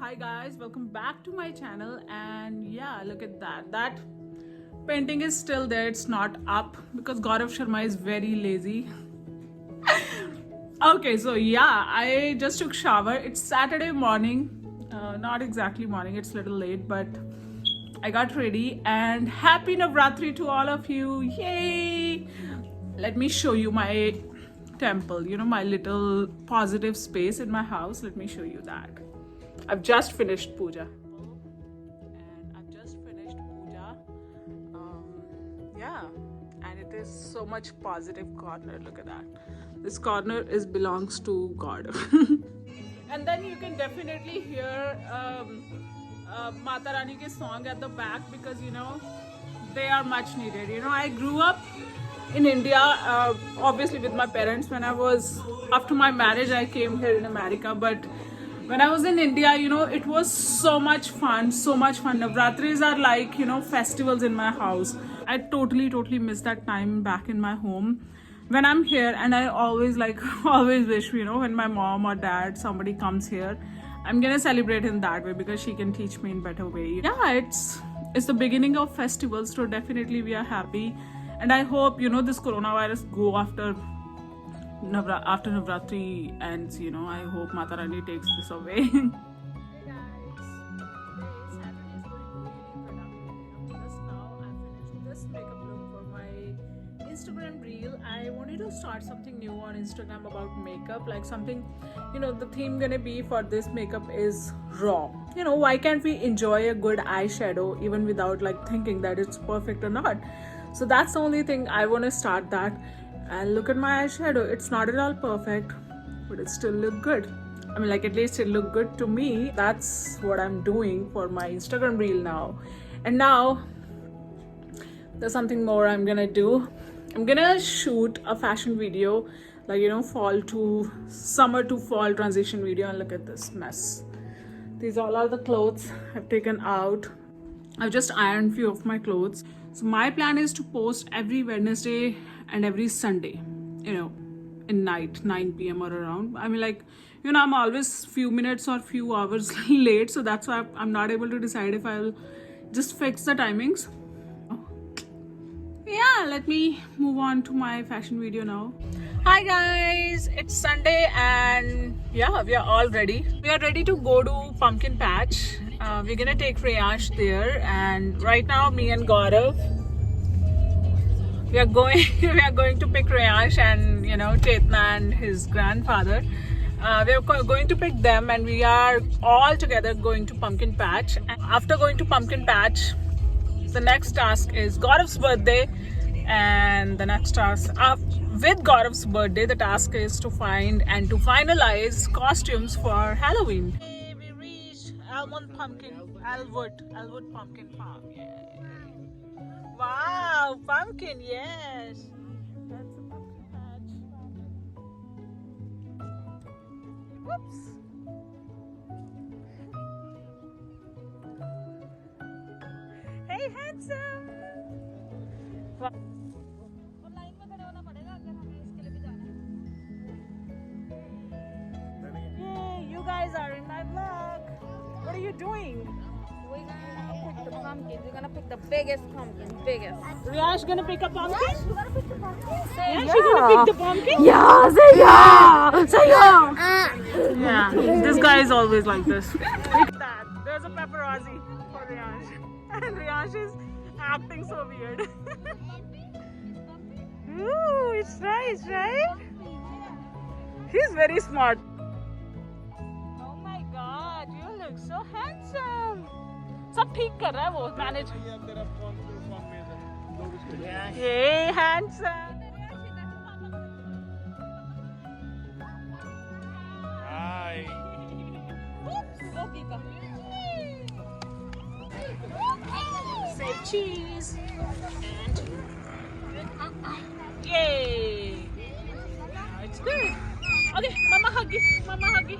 Hi guys, welcome back to my channel. And yeah, look at that painting is still there. It's not up because Gaurav Sharma is very lazy. Okay, so yeah, I just took shower. It's Saturday morning, not exactly morning, it's a little late, but I got ready. And happy Navratri to all of you. Yay! Let me show you my temple, my little positive space in my house. Let me show you that. I've just finished puja. Yeah, and it is so much positive corner. Look at that. This corner belongs to God. And then you can definitely hear Mata Rani ke song at the back because they are much needed. I grew up in India, obviously with my parents. After my marriage, I came here in America, but when I was in India, it was so much fun, so much fun. Navratris are like, festivals in my house. I totally miss that time back in my home when I'm here, and I always always wish, when my mom or dad, somebody comes here, I'm gonna celebrate in that way because she can teach me in better way. Yeah, it's the beginning of festivals, so definitely we are happy, and I hope this coronavirus go after Navratri ends. I hope Mata Rani takes this away. Instagram reel. I wanted to start something new on Instagram about makeup, like something, the theme gonna be for this makeup is raw. Why can't we enjoy a good eyeshadow even without thinking that it's perfect or not? So that's the only thing I want to start that. And look at my eyeshadow, it's not at all perfect, but it still look good. I mean, at least it look good to me. That's what I'm doing for my Instagram reel now. And now there's something more I'm gonna do. I'm gonna shoot a fashion video, fall to summer to fall transition video. And look at this mess. These all are the clothes I've taken out. I've just ironed few of my clothes. So my plan is to post every Wednesday and every Sunday, in night, 9 p.m. or around. I mean, I'm always few minutes or few hours late, so that's why I'm not able to decide if I'll just fix the timings. Yeah, let me move on to my fashion video now. Hi guys, it's Sunday and yeah, we are all ready. We are ready to go to Pumpkin Patch. We're gonna take Reyansh there, and right now me and Gaurav, we are going to pick Reyansh and Chetna and his grandfather. We are going to pick them, and we are all together going to Pumpkin Patch. And after going to Pumpkin Patch, the next task is Gaurav's birthday, and the next task with Gaurav's birthday, the task is to find and to finalize costumes for Halloween. Hey, we reached Elwood Pumpkin Farm. Yeah. Wow, pumpkin, yes. That's a pumpkin patch. Whoops. Hey, handsome. Wow. Yay, you guys are in my vlog. What are you doing? We're gonna pick the pumpkin. We're gonna pick the biggest pumpkin. Biggest. Riyash gonna pick a pumpkin? We're gonna pick the pumpkin. Yeah, she's gonna pick the pumpkin? Yeah, say yeah! Say yeah! Yeah, this guy is always like this. Look at that. There's a paparazzi for Riyash. And Riyash is acting so weird. Ooh, it's nice, right? He's very smart. Oh my god, you look so handsome. सब ठीक कर रहा है वो manage. Hey, handsome. Hi. Say cheese. Yay. It's good. Okay, mama huggy. Mama huggy.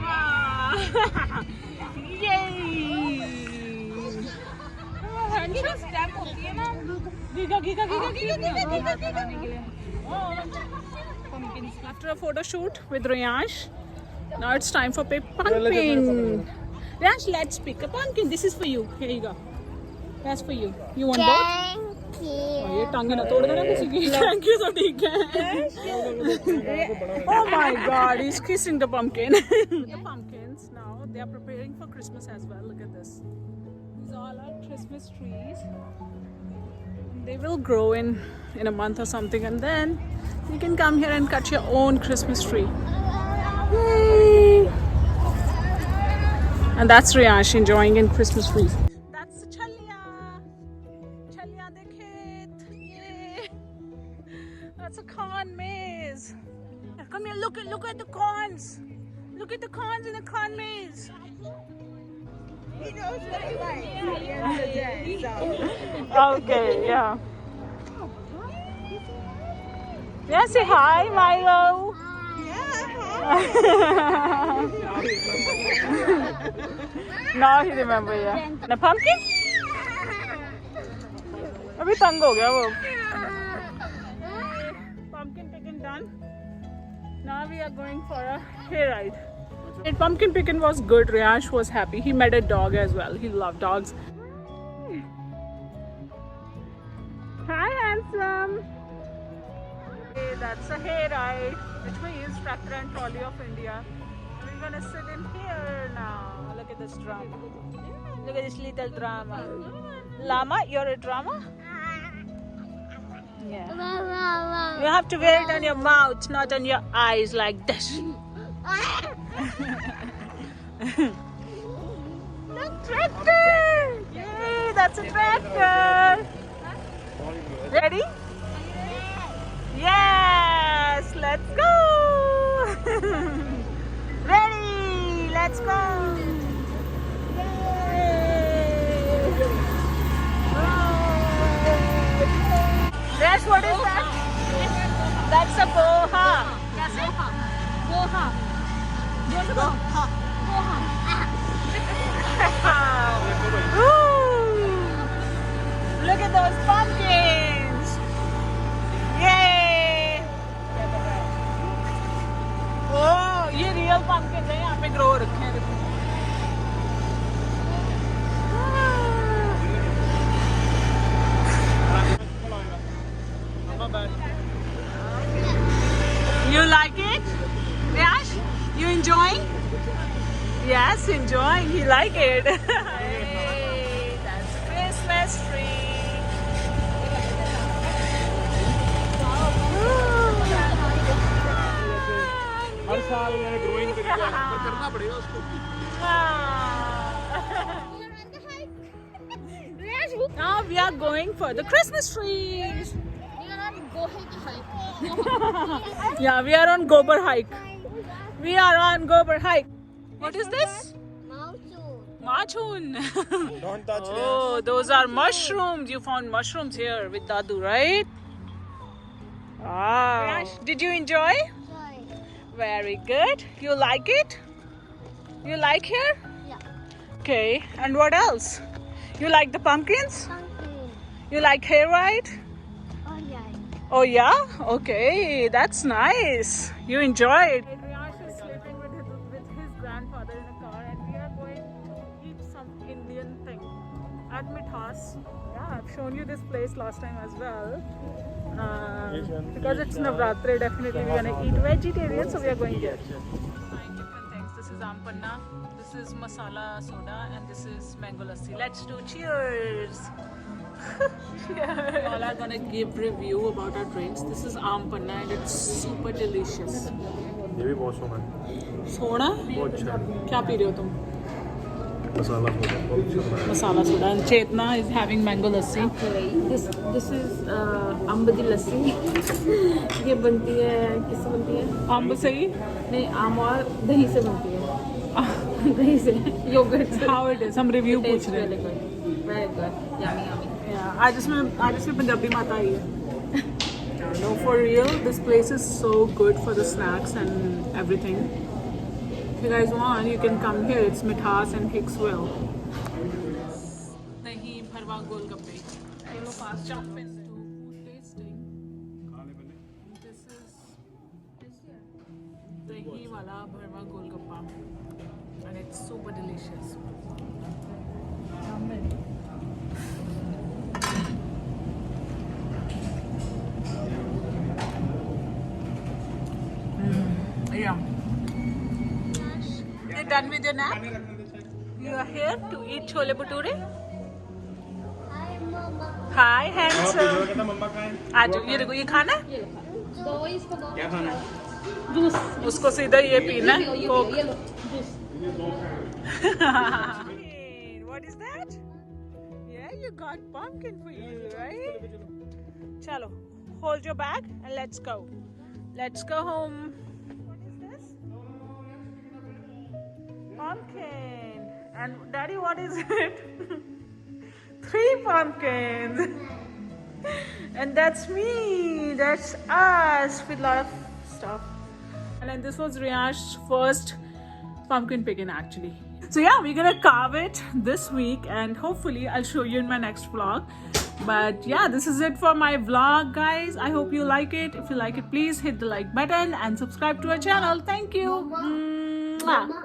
Ah. Yay. After a photo shoot with Reyansh, Now it's time for pumpkin. Rash, let's pick a pumpkin. This is for you. Here you go. That's for you. You want both? Thank you. Oh, ये टांगे ना तोड़ देना किसी की. Thank you, so ठीक है. Oh my God, he's kissing the pumpkin. The pumpkins now, they are preparing for Christmas as well. Look at this. These all are Christmas trees. They will grow in a month or something, and then you can come here and cut your own Christmas tree. Yay! And that's Riyash enjoying in Christmas trees. That's Chalia. Chalia dekhet. Yay! That's a corn maze. Come here, look at the corns. Look at the corns in the corn maze. He knows what he likes. Okay, yeah. Yeah, say hi, Milo. Now he remember, yeah. The pumpkin? अभी तंग हो गया वो. Pumpkin picking done. Now we are going for a hayride. And pumpkin picking was good. Riyash was happy. He met a dog as well. He loved dogs. Hi, handsome. Okay, that's a hayride, which means Tractor and Trolley of India. We're gonna sit in here now. Look at this drama. Look at this little drama. Llama, you're a drama? Yeah. You have to wear it on your mouth, not on your eyes like this. Look, tractor! Yay, that's a tractor! Ready? Yes, let's go! Ready, let's go! Yay! Resh, what is that? That's a boha. Boha. Look at those pumpkins! Yay! Oh, ये real pumpkins हैं यहाँ पे grow रखे हैं देखो. You like it? Yash? You enjoying? Yes, enjoying. He like it. Hey, that's Christmas tree. हर साल मैंने growing करी है पर करना पड़ेगा उसको. Now we are going for the Christmas trees. Yeah, we are on Gobar hike. We are on Gobar hike. What is this? Machun. Don't touch it. Oh, those are mushrooms. You found mushrooms here with Dadu, right? Wow. Did you enjoy? Very good. You like it? You like here? Yeah. Okay. And what else? You like the pumpkins? You like hayride? Oh yeah. Oh yeah? Okay, that's nice. You enjoyed. Riyash is sleeping with his grandfather in a car, and we are going to eat some Indian thing at Mithas. Yeah, I've shown you this place last time as well. Because it's Navratri, definitely we're gonna eat vegetarian, so we are going there. Nine different things. This is ampanna, this is masala soda, and this is mango lassi. Let's do cheers. Cheers. All are gonna give review about our drinks. This is ampanna and it's super delicious. ये भी बहुत सोना है. सोना? बहुत अच्छा है. क्या पी रहे हो तुम? मसाला सोडा बहुत अच्छा है. Masala soda. And Chetna is having mango lassi. This is अम्ब दी लस्सी. ये बनती है किससे बनती है? आम से ही? नहीं, आम और दही से बनती है. दही से, योगर्ट से. How it is? हम review पूछ रहे हैं. Very good. Yummy, yummy. Yeah, आज इसमें पंजाबी माता आई है. No, for real, this place is so good for the snacks and everything. If you guys want, you can come here. It's Mithas and Hicksville. Dahi bharwa golgappe. Chalo fast jump into food tasting. This is dahi masala bharwa golgappa, and it's super delicious. Yeah. You're done with your nap? You are here to eat chole bhature? Hi, Mama. Hi, handsome. कहता मम्मा का है आज ये देखो, ये खाना है? दो इसको दो क्या खाना है जूस उसको सीधा ये पीना है, कोक. ये लो juice What is that? Yeah, you got pumpkin for you, right? Chalo, hold your bag and let's go. Let's go home. What is this? Pumpkin. And Daddy, what is it? 3 pumpkins. And that's me. That's us with a lot of stuff. And then this was Riyash's first pumpkin picking actually. So yeah, we're gonna carve it this week and hopefully I'll show you in my next vlog. But yeah, this is it for my vlog, guys. I hope you like it. If you like it, please hit the like button and subscribe to our channel. Thank you. Mwah. Mama.